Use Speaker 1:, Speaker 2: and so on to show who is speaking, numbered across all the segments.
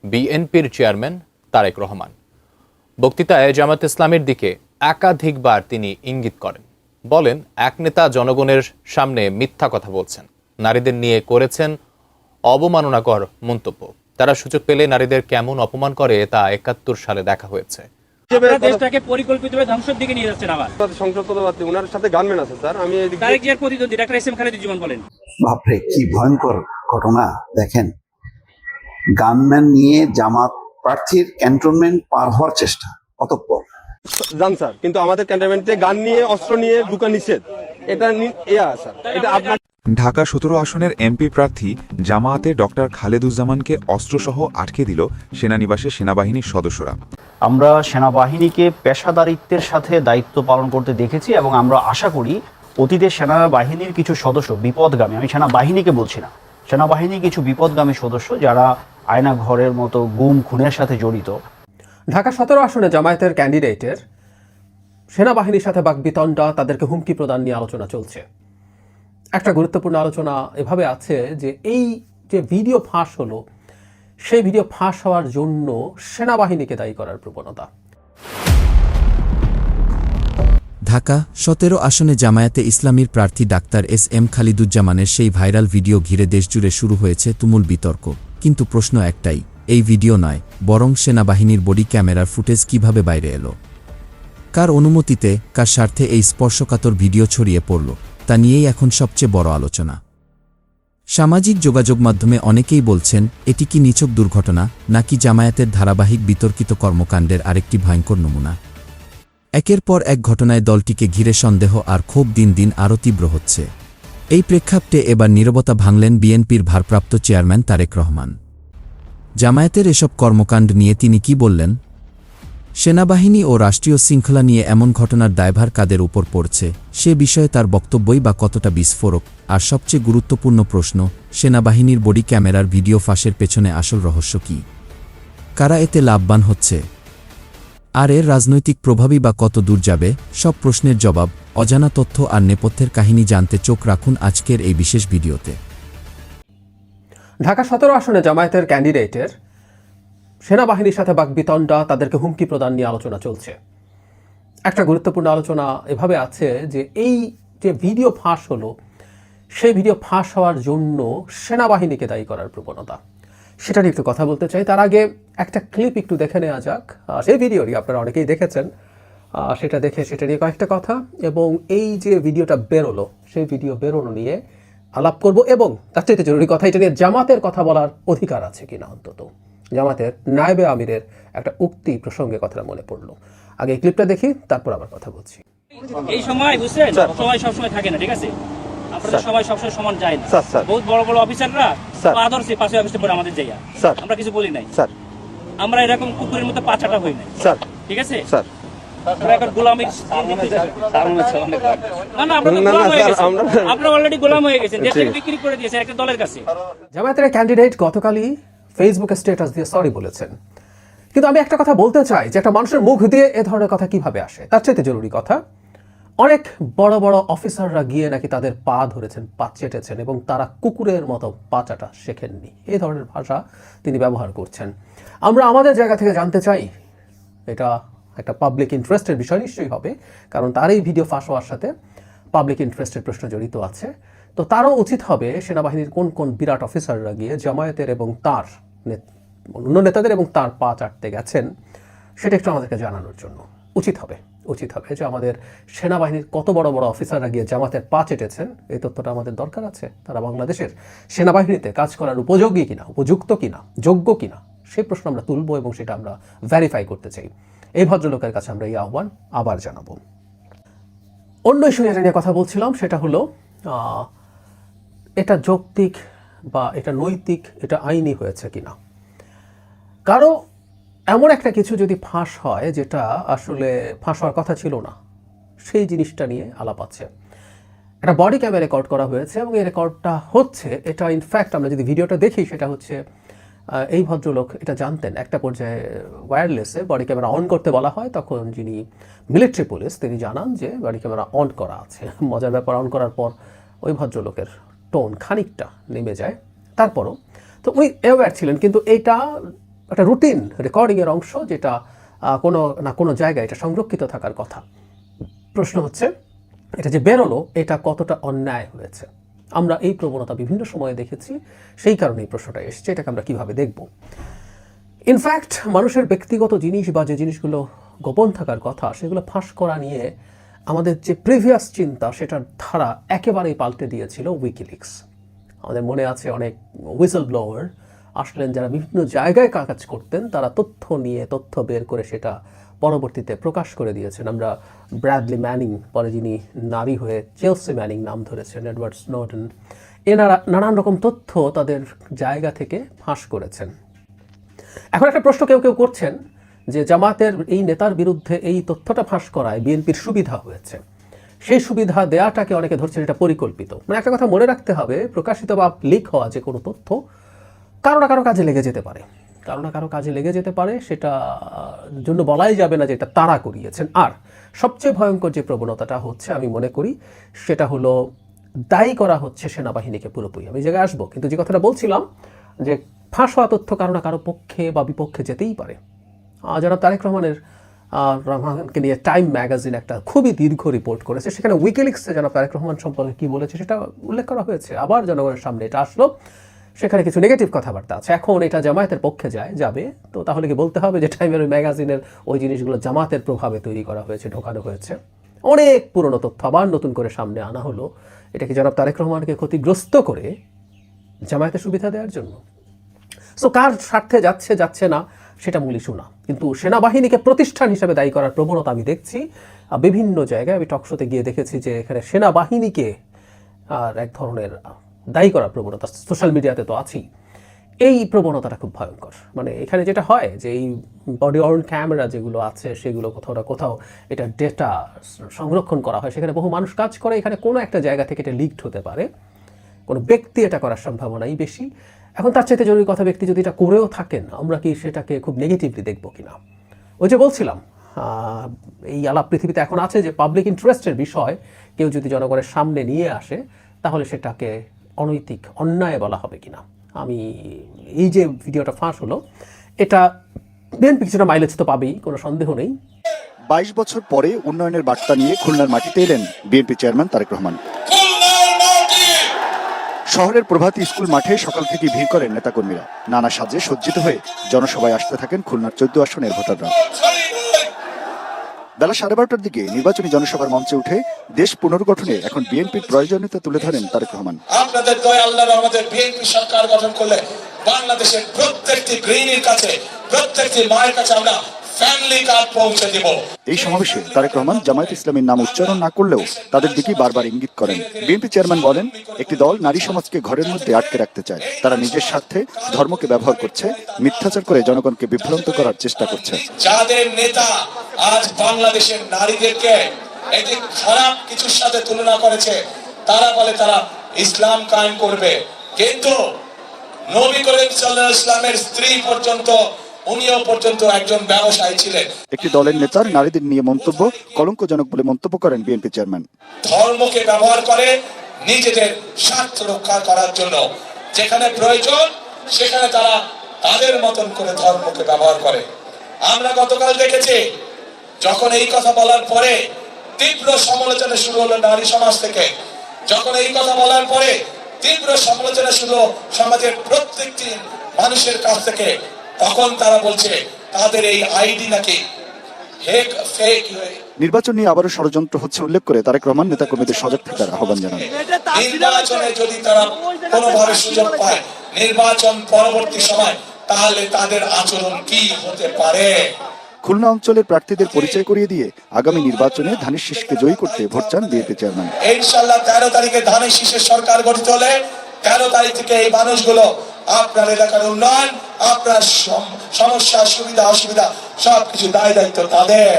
Speaker 1: বিএনপির চেয়ারম্যান তারেক রহমান। বক্তৃতায় জামায়াত ইসলামের দিকে একাধিকবার তিনি ইঙ্গিত করেন, বলেন এক নেতা জনগণের সামনে মিথ্যা কথা বলছেন, নারীদের নিয়ে করেছেন অবমাননাকর মন্তব্য। তারা সুযোগ পেলে নারীদের কেমন অপমান করে তা ৭১ সালে দেখা হয়েছে।
Speaker 2: দেশটাকে পরিকল্পিতভাবে ধ্বংসের দিকে নিয়ে যাচ্ছেন। আবার
Speaker 3: ওনার সাথে গানম্যান আছে স্যার, আমি
Speaker 2: তারেক জিয়ার প্রতিদ্বন্দ্বী ডাক্তার এস এম খালেদুজ্জামান বলেন,
Speaker 4: বাপরে কি ভয়ঙ্কর ঘটনা। দেখেন, গানম্যান নিয়ে জামাত প্রার্থীর ক্যান্টনমেন্ট পার হওয়ার চেষ্টা, অতঃপর
Speaker 3: জান স্যার, কিন্তু আমাদের ক্যান্টনমেন্টে গান নিয়ে অস্ত্র নিয়ে ঢুকা নিষেধ। এটা স্যার, এটা আপনার
Speaker 5: ঢাকা ১৭ আসনের এমপি প্রার্থী জামায়াতে ডক্টর খালেদুজ্জামানকে অস্ত্রসহ আটকে দিল সেনানিবাসে সেনাবাহিনীর সদস্যরা।
Speaker 6: আমরা সেনাবাহিনীকে পেশাদারিত্বের সাথে দায়িত্ব পালন করতে দেখেছি এবং আমরা আশা করি অতীতে সেনাবাহিনীর কিছু সদস্য বিপদগামী, আমি সেনাবাহিনীকে বলছি না, সেনাবাহিনীর কিছু বিপদগামী সদস্য যারা আয়না ঘরের মতো গুম খুনের সাথে জড়িত।
Speaker 7: ঢাকা ১৭ আসনে জামায়াতের ক্যান্ডিডেটের সেনাবাহিনীর সাথে বাকবিতণ্ডা, তাদেরকে হুমকি প্রদান নিয়ে আলোচনা চলছে। একটা গুরুত্বপূর্ণ আলোচনা এভাবে আছে যে এই যে ভিডিও ফাঁস হলো, সেই ভিডিও ফাঁস হওয়ার জন্য সেনাবাহিনীকে দায়ী করার প্রবণতা।
Speaker 8: ঢাকা ১৭ আসনে জামায়াতে ইসলামীর প্রার্থী ডাক্তার এস এম খালিদুজ্জামানের সেই ভাইরাল ভিডিও ঘিরে দেশজুড়ে শুরু হয়েছে তুমুল বিতর্ক। কিন্তু প্রশ্ন একটাই, এই ভিডিও নয়, বরং সেনাবাহিনীর বডি ক্যামেরার ফুটেজ কিভাবে বাইরে এলো, কার অনুমতিতে, কার স্বার্থে এই স্পর্শকাতর ভিডিও ছড়িয়ে পড়ল, তা নিয়েই এখন সবচেয়ে বড় আলোচনা। সামাজিক যোগাযোগ মাধ্যমে অনেকেই বলছেন, এটি কি নিছক দুর্ঘটনা, নাকি জামায়াতের ধারাবাহিক বিতর্কিত কর্মকাণ্ডের আরেকটি ভয়ঙ্কর নমুনা। একের পর এক ঘটনায় দলটিকে ঘিরে সন্দেহ আর ক্ষোভ দিন দিন আরও তীব্র হচ্ছে। এই প্রেক্ষাপটে এবার নীরবতা ভাঙলেন বিএনপির ভারপ্রাপ্ত চেয়ারম্যান তারেক রহমান। জামায়াতের এসব কর্মকাণ্ড নিয়ে তিনি কি বললেন? সেনাবাহিনী ও রাষ্ট্রীয় শৃঙ্খলা নিয়ে এমন ঘটনার দায়ভার কাদের উপর পড়ছে, সে বিষয়ে তার বক্তব্যই বা কতটা বিস্ফোরক। আর সবচেয়ে গুরুত্বপূর্ণ প্রশ্ন, সেনাবাহিনীর বডি ক্যামেরার ভিডিও ফাঁসের পেছনে আসল রহস্য কী, কারা এতে লাভবান হচ্ছে, আর এর রাজনৈতিক প্রভাবই বা কত দূর যাবে? সব প্রশ্নের জবাব, অজানা তথ্য আর নেপথ্যের কাহিনী জানতে চোখ রাখুন আজকের এই বিশেষ ভিডিওতে।
Speaker 7: ঢাকা ১৭ আসনে জামায়াতের ক্যান্ডিডেটের সেনাবাহিনীর সাথে বাকবিতণ্ডা, তাদেরকে হুমকি প্রদান নিয়ে আলোচনা চলছে। একটা গুরুত্বপূর্ণ আলোচনা এভাবে আছে যে এই যে ভিডিও ফাঁস হলো, সেই ভিডিও ফাঁস হওয়ার জন্য সেনাবাহিনীকে দায়ী করার প্রবণতা, সেটা নিয়ে একটু কথা বলতে চাই। তার আগে একটা ক্লিপ একটু দেখে নেওয়া যাক। সেই ভিডিওটি আপনারা অনেকেই দেখেছেন, সেটা দেখে সেটা নিয়ে কয়েকটা কথা, এবং এই যে ভিডিওটা বেরোলো, সেই ভিডিও বেরোনো নিয়ে আলাপ করব, এবং তার চাইতে জরুরি কথা, এটা নিয়ে জামাতের কথা বলার অধিকার আছে কিনা, অন্তত জামাতের নায়েবে আমিরের একটা উক্তি প্রসঙ্গে কথাটা মনে পড়লো। আগে এই ক্লিপটা দেখি, তারপর আবার কথা বলছি।
Speaker 2: এই সময় বুঝছেন, সময় সবসময় থাকে না, ঠিক আছে? আপনাদের সবাই সবসময় সমান যায় না। বহুত বড় বড় অফিসাররা আদর্শে পাশে অফিসে পড়ে আমাদের যাইয়া, আমরা কিছু বলি নাই স্যার। আমরা এরকম কুকুরের মতো পাচাটা হই নাই স্যার, ঠিক আছে স্যার?
Speaker 7: জামায়াতের ক্যান্ডিডেট গতকালই ফেসবুকে স্ট্যাটাস দিয়ে সরি বলেছেন, কিন্তু আমি একটা কথা বলতে চাই যে একটা মানুষের মুখ দিয়ে এ ধরনের কথা কিভাবে আসে। তার চাইতে জরুরি কথা, অনেক বড় বড় অফিসাররা গিয়ে নাকি তাদের পা ধরেছেন, পা চেটেছেন, এবং তারা কুকুরের মতো পা চাটা শেখেননি। এই ধরনের ভাষা তিনি ব্যবহার করছেন। আমরা আমাদের জায়গা থেকে জানতে চাই, এটা একটা পাবলিক ইন্টারেস্টের বিষয় নিশ্চয়ই হবে, কারণ তার এই ভিডিও ফাঁস হওয়ার সাথে পাবলিক ইন্টারেস্টের প্রশ্ন জড়িত আছে। তো তারও উচিত হবে সেনাবাহিনীর কোন কোন বিরাট অফিসাররা গিয়ে জামায়াতের এবং তার অন্য নেতাদের এবং তার পা চাটতে গেছেন, সেটা একটু আমাদেরকে জানানোর জন্য উচিত হবে যে আমাদের সেনাবাহিনীর কত বড় বড় অফিসাররা গিয়ে জামাতের পা চেটেছেন, এই তথ্যটা আমাদের দরকার আছে। তারা বাংলাদেশের সেনাবাহিনীতে কাজ করার উপযোগী কিনা, উপযুক্ত কিনা, যোগ্য কিনা, সেই প্রশ্ন আমরা তুলব এবং সেটা আমরা ভেরিফাই করতে চাই। এই ভদ্রলোকের কাছে আমরা এই আহ্বান আবার জানাবো। অন্য ইস্যু যেটা নিয়ে কথা বলছিলাম, সেটা হলো এটা যৌক্তিক বা এটা নৈতিক, এটা আইনি হয়েছে কিনা। কারো এমন একটা কিছু যদি ফাঁস হয় যেটা আসলে ফাঁস হওয়ার কথা ছিল না, সেই জিনিসটা নিয়ে আলাপ আছে। একটা বডি ক্যামেরা রেকর্ড করা হয়েছে এবং এই রেকর্ডটা হচ্ছে, এটা ইনফ্যাক্ট আমরা যদি ভিডিওটা দেখি, সেটা হচ্ছে এই ভদ্রলোক এটা জানতেন। একটা পর্যায়ে ওয়্যারলেসে বডি ক্যামেরা অন করতে বলা হয়, তখন যিনি মিলিটারি পুলিশ তিনি জানান যে বডি ক্যামেরা অন করা আছে। মজার ব্যাপার, অন করার পর ওই ভদ্রলোকের টোন খানিকটা নেমে যায়। তারপরও তো উনি অ্যাওয়্যার ছিলেন, কিন্তু এটা একটা রুটিন রেকর্ডিংয়ের অংশ, যেটা কোনো না কোনো জায়গায় এটা সংরক্ষিত থাকার কথা। প্রশ্ন হচ্ছে এটা যে বেরোলো এটা কতটা অন্যায় হয়েছে। আমরা এই প্রবণতা বিভিন্ন সময়ে দেখেছি, সেই কারণে এই প্রশ্নটা এসছে, এটাকে আমরা কীভাবে দেখব। ইনফ্যাক্ট মানুষের ব্যক্তিগত জিনিস বা যে জিনিসগুলো গোপন থাকার কথা সেগুলো ফাঁস করা নিয়ে আমাদের যে প্রিভিয়াস চিন্তা সেটার ধারা একেবারেই পাল্টে দিয়েছিল উইকিলিক্স। আমাদের মনে আছে অনেক হুইসেল ব্লোয়ার আসলেন যারা বিভিন্ন জায়গায় কাজ করতেন, তারা তথ্য নিয়ে তথ্য বের করে সেটা পরবর্তীতে প্রকাশ করে দিয়েছেন। আমরা ব্র্যাডলি ম্যানিং, পরে যিনি নারী হয়ে চেলসি ম্যানিং নাম ধরেছেন, এডওয়ার্ড স্নোডেন, এনারা নানান রকম তথ্য তাদের জায়গা থেকে ফাঁস করেছেন। এখন একটা প্রশ্ন কেউ কেউ করছেন যে জামাতের এই নেতার বিরুদ্ধে এই তথ্যটা ফাঁস করায় বিএনপির সুবিধা হয়েছে, সেই সুবিধা দেয়াটাকে অনেকে ধরছেন এটা পরিকল্পিত। মানে একটা কথা মনে রাখতে হবে, প্রকাশিত বা লিক হওয়া যে কোনো তথ্য কারো না কারো কাজে লেগে যেতে পারে, কারো না কারো কাজে লেগে যেতে পারে, সেটা জন্য বলাই যাবে না যে এটা তারা করিয়েছেন। আর সবচেয়ে ভয়ঙ্কর যে প্রবণতাটা হচ্ছে আমি মনে করি সেটা হলো দায়ী করা হচ্ছে সেনাবাহিনীকে পুরোপুরি। আমি এই জায়গায় আসবো, কিন্তু যে কথাটা বলছিলাম যে ফাঁস হওয়া তথ্য কারো না কারো পক্ষে বা বিপক্ষে যেতেই পারে। জনাব তারেক রহমানকে নিয়ে টাইম ম্যাগাজিন একটা খুবই দীর্ঘ রিপোর্ট করেছে, সেখানে উইকিলিক্সে জনাব তারেক রহমান সম্পর্কে কী বলেছে সেটা উল্লেখ করা হয়েছে। আবার জনগণের সামনে এটা আসলো, সেখানে কিছু নেগেটিভ কথাবার্তা আছে। এখন এটা জামায়াতের পক্ষে যাবে, তো তাহলে কি বলতে হবে যে টাইমের ওই ম্যাগাজিনের ওই জিনিসগুলো জামাতের প্রভাবে তৈরি করা হয়েছে, ঢোকানো হয়েছে? অনেক পুরনো তথ্য আবার নতুন করে সামনে আনা হলো। এটা কি জনাব তারেক রহমানকে ক্ষতিগ্রস্ত করে জামায়াতের সুবিধা দেওয়ার জন্য? সো কার স্বার্থে যাচ্ছে না সেটা মূল ইস্যু না, কিন্তু সেনাবাহিনীকে প্রতিষ্ঠান হিসেবে দায়ী করার প্রবণতা আমি দেখছি বিভিন্ন জায়গায়। আমি টকশোতে গিয়ে দেখেছি যে এখানে সেনাবাহিনীকে আর এক ধরনের দায়ী করার প্রবণতা, সোশ্যাল মিডিয়াতে তো আছেই। এই প্রবণতাটা খুব ভয়ঙ্কর। মানে এখানে যেটা হয় যে এই বডি অন ক্যামেরা যেগুলো আছে সেগুলো কোথাও না কোথাও এটা ডেটা সংরক্ষণ করা হয়, সেখানে বহু মানুষ কাজ করে, এখানে কোনো একটা জায়গা থেকে এটা লিকড হতে পারে, কোনো ব্যক্তি এটা করার সম্ভাবনাই বেশি। এখন তার চাইতে জরুরি কথা, ব্যক্তি যদি এটা করেও থাকেন আমরা কি সেটাকে খুব নেগেটিভলি দেখবো কিনা? ওই যে বলছিলাম এই আলাপ পৃথিবীতে এখন আছে যে পাবলিক ইন্টারেস্টের বিষয় কেউ যদি জনগণের সামনে নিয়ে আসে তাহলে সেটাকে অনৈতিক অন্যায় বলা হবে কিনা। আমি এই যে ভিডিওটা ফাঁস হলো এটা বিএনপি কিছুটা মাইলেজ তো পাবেই, কোনো সন্দেহ নেই।
Speaker 9: 22 বছর পরে উন্নয়নের বার্তা নিয়ে খুলনার মাটিতে এলেন বিএনপি চেয়ারম্যান তারেক রহমান। শহরের প্রভাতী স্কুল মাঠে সকাল থেকে ভিড় করেন নেতাকর্মীরা। নানা সাজে সজ্জিত হয়ে জনসভায় আসতে থাকেন খুলনার 14 আসনের ভোটাররা। বেলা 12:30টার দিকে নির্বাচনী জনসভার মঞ্চে উঠে দেশ পুনর্গঠনে এখন বিএনপির প্রয়োজনীয়তা তুলে ধরেন তারেক রহমান।
Speaker 10: আপনাদের দয়া আল্লাহর রহমতে বিএনপি সরকার গঠন করলে বাংলাদেশের প্রত্যেকটি গৃহিণীর কাছে, প্রত্যেকটি মায়ের কাছে আমরা ফ্যামিলি কার্ড পৌঁছে দেব।
Speaker 9: এই সমাবেশে তারেক রহমান জামায়াত ইসলামীর নাম উচ্চারণ না করলেও তাদের দিকেই বারবার ইঙ্গিত করেন। বিএনপি চেয়ারম্যান বলেন, একটি দল নারী সমাজকে ঘরের মধ্যে আটকে রাখতে চায়, তারা নিজের স্বার্থে ধর্মকে ব্যবহার করছে, মিথ্যাচার করে জনগণকে বিভ্রান্ত করার চেষ্টা করছে।
Speaker 10: যাদের নেতা আজ বাংলাদেশের নারীদেরকে একটি খারাপ কিছুর সাথে তুলনা করেছে, তারা বলে তারা ইসলাম কায়েম করবে, কিন্তু নবী করিম সাল্লাল্লাহু আলাইহি ওয়াসাল্লামের স্ত্রী পর্যন্ত, উনিও পর্যন্ত একজন ব্যবসায়ী ছিলেন।
Speaker 9: একটি দলের নেতার নারীদের নিয়ে মন্তব্য কলঙ্কজনক বলে মন্তব্য করেন বিএনপি চেয়ারম্যান।
Speaker 10: ধর্মকে ব্যবহার করে নিজেদের স্বার্থ রক্ষা করার জন্য, যেখানে প্রয়োজন সেখানে তারা তাদের মতন করে ধর্মকে ব্যবহার করে। আমরা গতকাল দেখেছি যখন এই কথা বলার পরে তীব্র সমালোচনা শুরু হলো নারী সমাজ থেকে, যখন এই কথা বলার পরে তীব্র সমালোচনা শুরু সমাজের প্রত্যেকটি মানুষের কাছ থেকে, তখন তারা বলছে তাদের এই আইডি নাকি ফেক।
Speaker 9: নির্বাচন নিয়ে আবারও ষড়যন্ত্র হচ্ছে উল্লেখ করে তারেক রহমান নেতাকর্মীদের সজাগ থাকার আহ্বান জানান।
Speaker 10: নির্বাচনে যদি তারা কোনোভাবে সুযোগ পায় নির্বাচন পরবর্তী সময়, তাহলে তাদের আচরণ কি হতে পারে।
Speaker 9: খুলনা অঞ্চলের প্রার্থীদের পরিচয় করিয়ে দিয়ে আগামী নির্বাচনে ধানের শীষকে জয়ী করতে ভোট চান বিএনপি চেয়ারম্যান।
Speaker 10: ইনশাআল্লাহ 13 তারিখে ধানের শীষের সরকার গঠিত হলে 13 তারিখ থেকে এই মানুষগুলো আপনার এলাকার উন্নয়ন, আপনার সমস্যা, সুবিধা অসুবিধা সবকিছু দায় দায়িত্ব তাদের।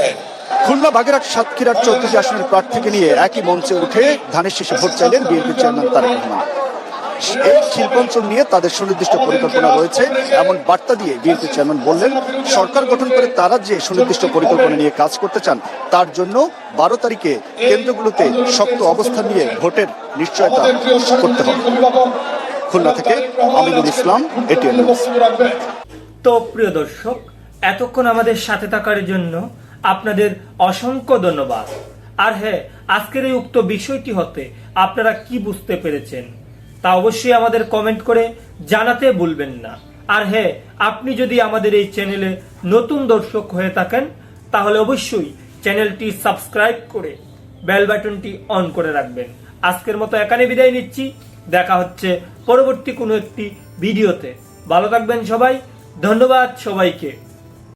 Speaker 9: খুলনা বাগেরহাট সাতক্ষীরার 14 আসনের প্রার্থীকে নিয়ে একই মঞ্চে উঠে ধানের শীষে ভোট চাইলেন বিএনপি চেয়ারম্যান তারেক রহমান। এই শিল্পাঞ্চল নিয়ে তাদের সুনির্দিষ্ট পরিকল্পনা রয়েছে এমন বার্তা দিয়ে বিএনপি চেয়ারম্যান বললেন, সরকার গঠন করে তারা যে সুনির্দিষ্ট পরিকল্পনা নিয়ে কাজ করতে চান তার জন্য 12 তারিখে কেন্দ্রগুলোতে শক্ত অবস্থান নিয়ে ভোটের নিশ্চয়তা করতে হবে। খুলনা থেকে আমিনুল ইসলাম, এটিএন নিউজ।
Speaker 11: তো প্রিয় দর্শক, এতক্ষণ আমাদের সাথে থাকার জন্য আপনাদের অসংখ্য ধন্যবাদ। আর হ্যাঁ, আজকের এই উক্ত বিষয়টি হতে আপনারা কি বুঝতে পেরেছেন তা অবশ্যই আমাদের কমেন্ট করে জানাতে ভুলবেন না। আর হ্যাঁ, আপনি যদি আমাদের এই চ্যানেলে নতুন দর্শক হয়ে থাকেন তাহলে অবশ্যই চ্যানেলটি সাবস্ক্রাইব করে বেল বাটনটি অন করে রাখবেন। আজকের মতো এখানে বিদায় নিচ্ছি, দেখা হচ্ছে পরবর্তী কোনো একটি ভিডিওতে। ভালো থাকবেন সবাই, ধন্যবাদ সবাইকে।